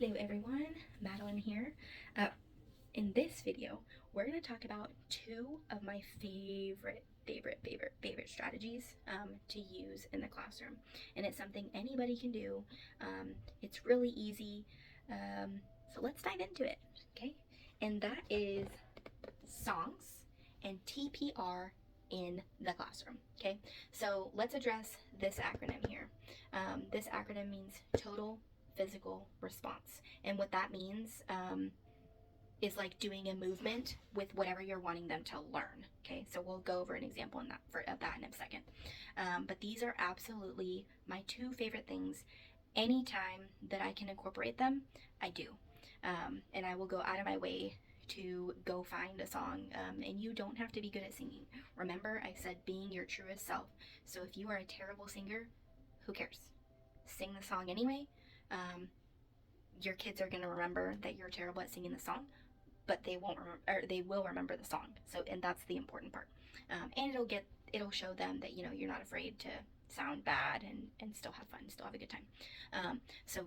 Hello everyone, Madeline here. In this video, we're going to talk about two of my favorite strategies to use in the classroom. And it's something anybody can do. It's really easy. So let's dive into it, okay? And that is songs and TPR in the classroom, okay? So let's address this acronym here. This acronym means total physical response. And what that means is like doing a movement with whatever you're wanting them to learn. Okay, so we'll go over an example of that in a second. But these are absolutely my two favorite things. Anytime that I can incorporate them, I do. And I will go out of my way to go find a song. And you don't have to be good at singing. Remember, I said being your truest self. So if you are a terrible singer, who cares? Sing the song anyway. Your kids are going to remember that you're terrible at singing the song, but they won't remember, or they will remember the song. So, and that's the important part. And it'll show them that, you're not afraid to sound bad and still have fun, still have a good time. So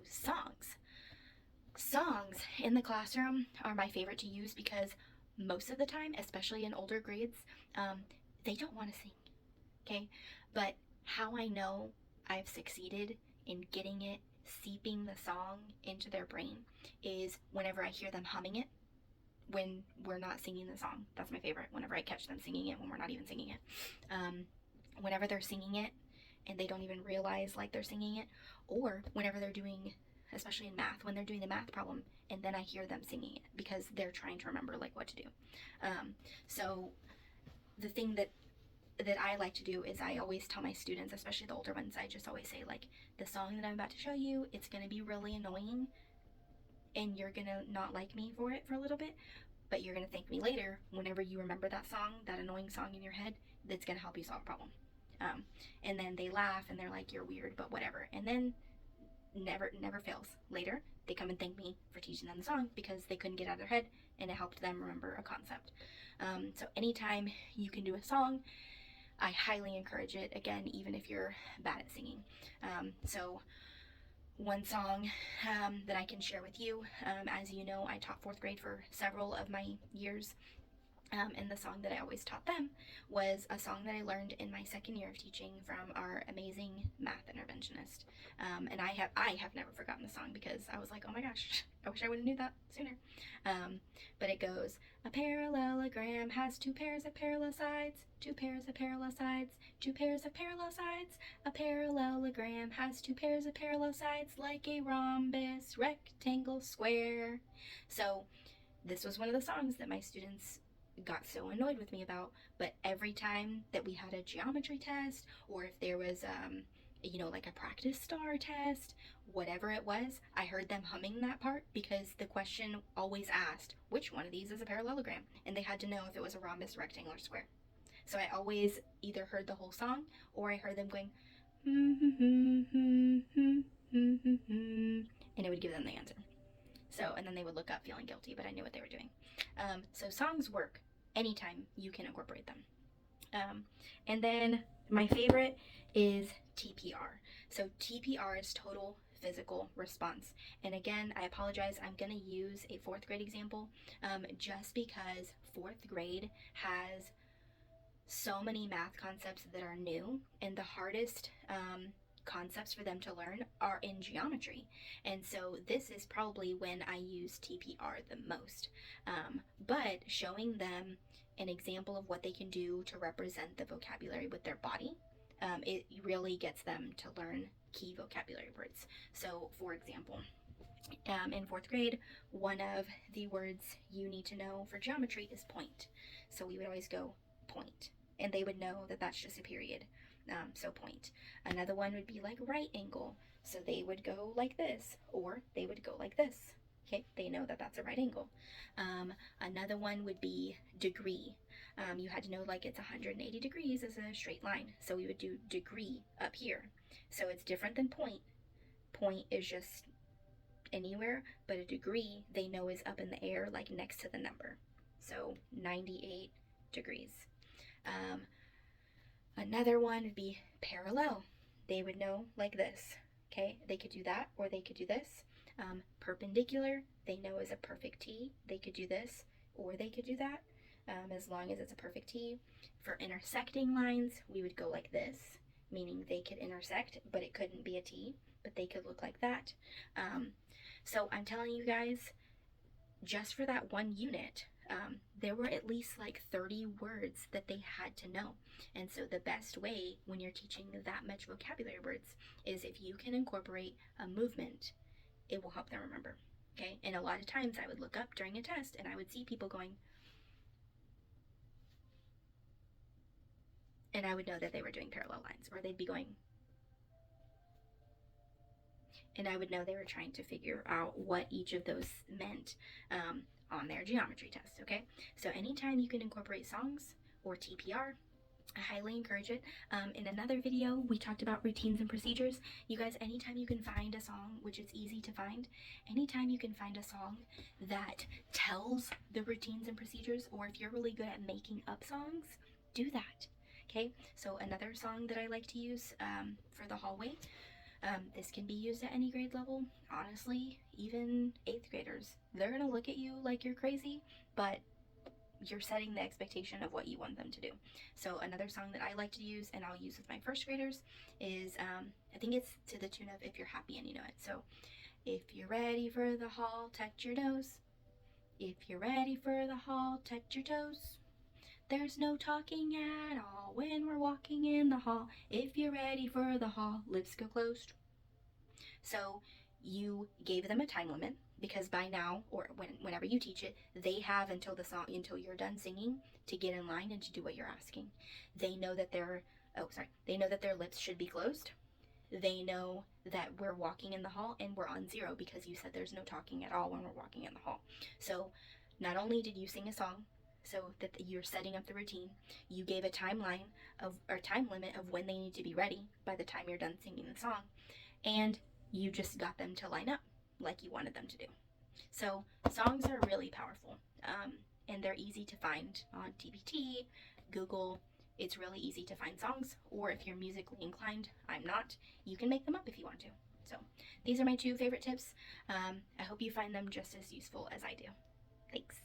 songs in the classroom are my favorite to use because most of the time, especially in older grades, they don't want to sing. Okay. But how I know I've succeeded in getting it, seeping the song into their brain, is whenever I hear them humming it when we're not singing the song. That's my favorite. Whenever I catch them singing it when we're not even singing it. Whenever they're singing it and they don't even realize like they're singing it, or whenever they're doing, especially in math, when they're doing the math problem and then I hear them singing it because they're trying to remember like what to do. So the thing that I like to do is I always tell my students, especially the older ones, I just always say, like, the song that I'm about to show you, it's going to be really annoying and you're going to not like me for it for a little bit, but you're going to thank me later whenever you remember that song, that annoying song in your head, that's going to help you solve a problem. And then they laugh and they're like, you're weird, but whatever. And then never fails. Later, they come and thank me for teaching them the song because they couldn't get out of their head and it helped them remember a concept. So anytime you can do a song, I highly encourage it, again, even if you're bad at singing. So one song that I can share with you, as you know, I taught fourth grade for several of my years. And the song that I always taught them was a song that I learned in my second year of teaching from our amazing math interventionist. And I have never forgotten the song because I was like, oh my gosh, I wish I would have knew that sooner. But it goes, a parallelogram has two pairs of parallel sides, two pairs of parallel sides, two pairs of parallel sides. A parallelogram has two pairs of parallel sides like a rhombus, rectangle, square. So this was one of the songs that my students got so annoyed with me about, but every time that we had a geometry test, or if there was like a practice star test, whatever it was, I heard them humming that part because the question always asked which one of these is a parallelogram, and they had to know if it was a rhombus, rectangle, or square. So I always either heard the whole song or I heard them going and it would give them the answer. So, and then they would look up feeling guilty, but I knew what they were doing. So songs work anytime you can incorporate them. And then my favorite is TPR. So TPR is total physical response. And again, I apologize, I'm going to use a fourth grade example just because fourth grade has so many math concepts that are new, and the hardest concepts for them to learn are in geometry. And so this is probably when I use TPR the most. But showing them an example of what they can do to represent the vocabulary with their body, it really gets them to learn key vocabulary words. So for example, in fourth grade, one of the words you need to know for geometry is point. So we would always go point, and they would know that that's just a period. So point. Another one would be like right angle. So they would go like this, or they would go like this. Okay, they know that that's a right angle. Another one would be degree. You had to know like it's 180 degrees is a straight line. So we would do degree up here. So it's different than point. Point is just anywhere, but a degree they know is up in the air, like next to the number. So 98 degrees. Another one would be parallel. They would know like this. Okay, they could do that or they could do this. perpendicular, they know is a perfect T. They could do this or they could do that, as long as it's a perfect T. For intersecting lines, we would go like this, meaning they could intersect, but it couldn't be a T, but they could look like that. So I'm telling you guys, just for that one unit, there were at least like 30 words that they had to know. And so the best way when you're teaching that much vocabulary words is if you can incorporate a movement, it will help them remember. Okay, and a lot of times I would look up during a test and I would see people going, and I would know that they were doing parallel lines, or they'd be going, and I would know they were trying to figure out what each of those meant on their geometry test. Okay, so anytime you can incorporate songs or TPR, I highly encourage it. In another video, we talked about routines and procedures. You guys, anytime you can find a song, which is easy to find, anytime you can find a song that tells the routines and procedures, or if you're really good at making up songs, do that. Okay, so another song that I like to use for the hallway, this can be used at any grade level. Honestly, even 8th graders, they're gonna look at you like you're crazy, but you're setting the expectation of what you want them to do. So another song that I like to use, and I'll use with my first graders, is I think it's to the tune of If You're Happy and You Know It. So, if you're ready for the hall, touch your nose. If you're ready for the hall, touch your toes. There's no talking at all when we're walking in the hall. If you're ready for the hall, lips go closed. So you gave them a time limit, because by now, or whenever you teach it, they have until the song, until you're done singing, to get in line and to do what you're asking. They know that they know that their lips should be closed. They know that we're walking in the hall and we're on 0 because you said there's no talking at all when we're walking in the hall. So not only did you sing a song so that you're setting up the routine, you gave a timeline of, or time limit of when they need to be ready by the time you're done singing the song, and you just got them to line up like you wanted them to do. So songs are really powerful, and they're easy to find on TBT, Google. It's really easy to find songs, or if you're musically inclined, I'm not, you can make them up if you want to. So these are my 2 favorite tips. I hope you find them just as useful as I do. Thanks.